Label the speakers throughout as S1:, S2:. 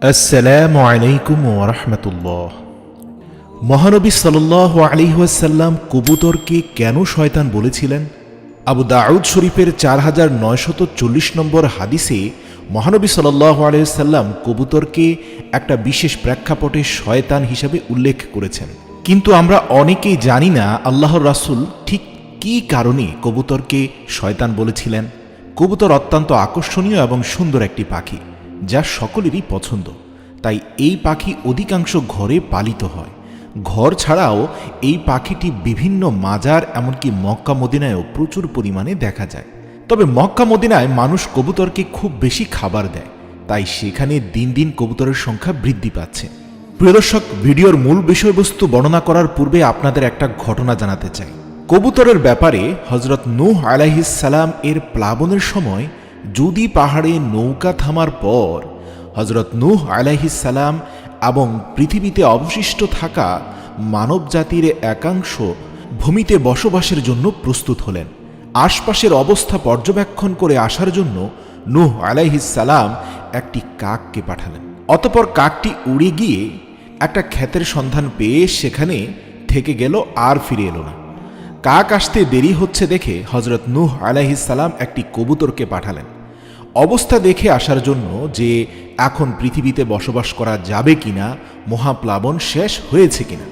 S1: আসসালামু আলাইকুম ওয়া রাহমাতুল্লাহ। মহানবী সাল্লাল্লাহু আলাইহি ওয়াসাল্লাম কবুতরকে কেন শয়তান বলেছিলেন? আবু দাউদ শরীফের 4940 নম্বর হাদিসে মহানবী সাল্লাল্লাহু আলাইহি ওয়াসাল্লাম কবুতরকে একটা বিশেষ প্রেক্ষাপটে শয়তান হিসেবে উল্লেখ করেছেন। কিন্তু আমরা অনেকেই জানি না আল্লাহর রাসূল ঠিক কী কারণে কবুতরকে শয়তান বলেছিলেন। কবুতর অত্যন্ত আকর্ষণীয় এবং সুন্দর একটি পাখি, যা সকলেরই পছন্দ। তাই এই পাখি অধিকাংশ ঘরে পালিত হয়। ঘর ছাড়াও এই পাখিটি বিভিন্ন মাজার এমনকি মক্কা মদিনায়ও প্রচুর পরিমাণে দেখা যায়। তবে মক্কা মদিনায় মানুষ কবুতরকে খুব বেশি খাবার দেয়, তাই সেখানে দিন দিন কবুতরের সংখ্যা বৃদ্ধি পাচ্ছে। প্রিয় দর্শক, ভিডিওর মূল বিষয়বস্তু বর্ণনা করার পূর্বে আপনাদের একটা ঘটনা জানাতে চাই। কবুতরের ব্যাপারে হযরত নূহ আলাইহিস সালাম এর প্লাবনের সময় যদি পাহাড়ে নৌকা থামার পর হযরত নূহ আলাইহিস সালাম এবং পৃথিবীতে অবশিষ্ট থাকা মানব জাতির একাংশ ভূমিতে বসবাসের জন্য প্রস্তুত হলেন। আশপাশের অবস্থা পর্যবেক্ষণ করে আসার জন্য নূহ আলাইহিস সালাম একটি কাককে পাঠালেন। অতঃপর কাকটি উড়ে গিয়ে একটা ক্ষেতের সন্ধান পেয়ে সেখানে থেকে গেল, আর ফিরে এলো না। কাক আসতে দেরি হচ্ছে দেখে হযরত নূহ আলাইহিস সালাম একটি কবুতরকে পাঠালেন অবস্থা দেখে আসার জন্য যে এখন পৃথিবীতে বসবাস করা যাবে কিনা, মহাপ্লাবন শেষ হয়েছে কিনা।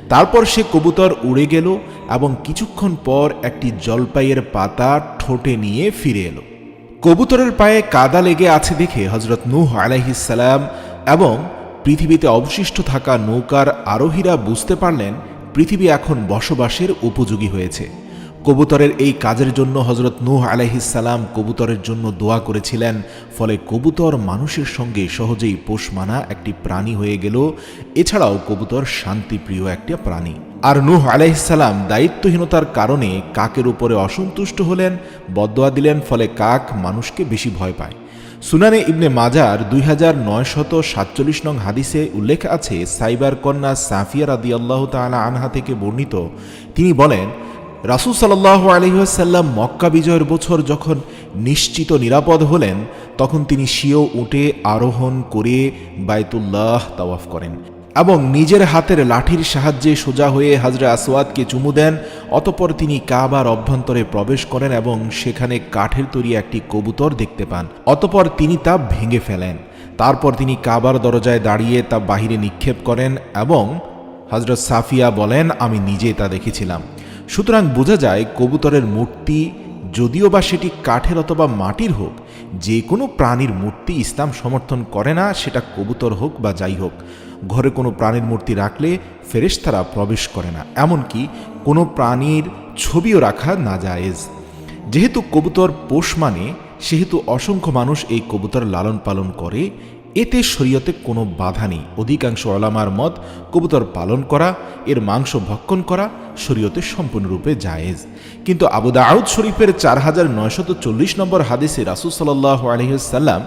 S1: তারপর সে কবুতর উড়ে গেল এবং কিছুক্ষণ পর একটি জলপাইয়ের পাতা ঠোঁটে নিয়ে ফিরে এলো। কবুতরের পায়ে কাদা লেগে আছে দেখে হযরত নূহ আলাইহিস সালাম এবং পৃথিবীতে অবশিষ্ট থাকা নৌকার আরোহীরা বুঝতে পারলেন পৃথিবী এখন বসবাসের উপযোগী হয়েছে। কবুতরের এই কাজের জন্য হযরত নূহ আলাইহিস সালাম কবুতরের জন্য দোয়া করেছিলেন। ফলে কবুতর মানুষের সঙ্গে সহজেই পোষ মানা একটি প্রাণী হয়ে গেল। এছাড়াও কবুতর শান্তিপ্রিয় একটা প্রাণী। আর নূহ আলাইহিস সালাম দায়িত্বহীনতার কারণে কাকের উপরে অসন্তুষ্ট হলেন, বদদোয়া দিলেন। ফলে কাক মানুষকে বেশি ভয় পায়। সুনানে ইবনে মাজার 2947 নং হাদিসে উল্লেখ আছে, সাইবার কন্যা সাফিয়া রাদিয়াল্লাহু তাআলা আনহা থেকে বর্ণিত, তিনি বলেন, রাসূল সাল্লাল্লাহু আলাইহি ওয়াসাল্লাম মক্কা বিজয়ের বছর যখন নিশ্চিত নিরাপদ হলেন, তখন তিনি স্বীয় উটে আরোহণ করে বাইতুল্লাহ তাওয়াফ করেন এবং নিজের হাতের লাঠির সাহায্যে সোজা হয়ে হাজরে আসওয়াদকে চুমু দেন। অতঃপর তিনি কাবার অভ্যন্তরে প্রবেশ করেন এবং সেখানে কাঠের তৈরি একটি কবুতর দেখতে পান। অতঃপর তিনি তা ভেঙে ফেলেন। তারপর তিনি কাবার দরজায় দাঁড়িয়ে তা বাহিরে নিক্ষেপ করেন এবং হযরত সাফিয়া বলেন, আমি নিজে তা দেখেছিলাম। সুতরাং বোঝা যায় কবুতরের মূর্তি, যদিও বা সেটি কাঠের অথবা মাটির হোক, যে কোনো প্রাণীর মূর্তি ইসলাম সমর্থন করে না, সেটা কবুতর হোক বা যাই হোক। ঘরে কোনো প্রাণীর মূর্তি রাখলে ফেরেশতারা প্রবেশ করে না, এমনকি কোনো প্রাণীর ছবিও রাখা নাজায়েজ। যেহেতু কবুতর পোষ মানে, সেহেতু অসংখ্য মানুষ এই কবুতর লালন পালন করে। এতে শরীয়তে কোনো বাধা নেই। অধিকাংশ উলামার মত, কবুতর পালন করা, এর মাংস ভক্ষণ করা শরীয়তে সম্পূর্ণরূপে জায়েজ। কিন্তু আবু দাউদ শরীফের 4940 নম্বর হাদিসে রাসূল সাল্লাল্লাহু আলাইহি ওয়াসাল্লাম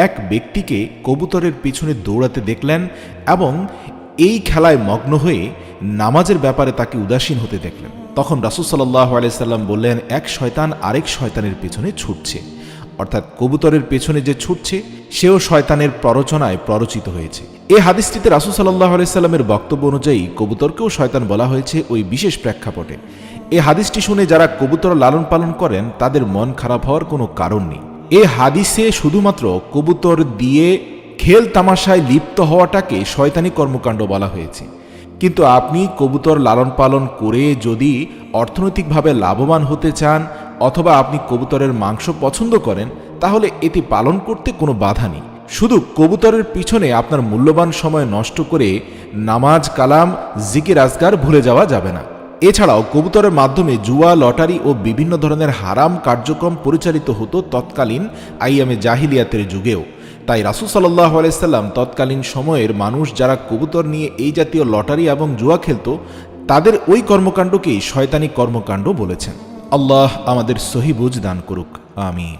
S1: এক ব্যক্তিকে কবুতরের পিছনে দৌড়াতে দেখলেন এবং এই খেলায় মগ্ন হয়ে নামাজের ব্যাপারে তাকে উদাসীন হতে দেখলেন। তখন রাসূল সাল্লাল্লাহু আলাইহি ওয়াসাল্লাম বললেন, এক শয়তান আরেক শয়তানের পিছনে ছুটছে। অর্থাৎ কবুতরের পেছনে যে ছুটছে সেও শয়তানের প্ররোচনায় প্ররোচিত হয়েছে। এই হাদিসটিতে রাসূল সাল্লাল্লাহু আলাইহি সাল্লামের বক্তব্য অনুযায়ী কবুতরকেও শয়তান বলা হয়েছে ওই বিশেষ প্রেক্ষাপটে। এই হাদিসটি শুনে যারা কবুতর লালন পালন করেন তাদের মন খারাপ হওয়ার কোনো কারণ নেই। এই হাদিসে শুধুমাত্র কবুতর দিয়ে খেল তামাশায় লিপ্ত হওয়াটাকে শয়তানি কর্মকাণ্ড বলা হয়েছে। কিন্তু আপনি কবুতর লালন পালন করে যদি অর্থনৈতিকভাবে লাভবান হতে চান অথবা আপনি কবুতরের মাংস পছন্দ করেন, তাহলে এটি পালন করতে কোনো বাধা নেই। শুধু কবুতরের পিছনে আপনার মূল্যবান সময় নষ্ট করে নামাজ, কালাম, জিকির, আজকার ভুলে যাওয়া যাবে না। এছাড়াও কবুতরের মাধ্যমে জুয়া, লটারি ও বিভিন্ন ধরনের হারাম কার্যক্রম পরিচালিত হতো তৎকালীন আইয়ামে জাহিলিয়াতের যুগেও। তাই রাসূল সাল্লাল্লাহু আলাইহি সাল্লাম তৎকালীন সময়ের মানুষ যারা কবুতর নিয়ে এই জাতীয় লটারি এবং জুয়া খেলত, তাদের ওই কর্মকাণ্ডকেই শয়তানি কর্মকাণ্ড বলেছেন। আল্লাহ আমাদের সহি বুঝ দান করুক, আমিন।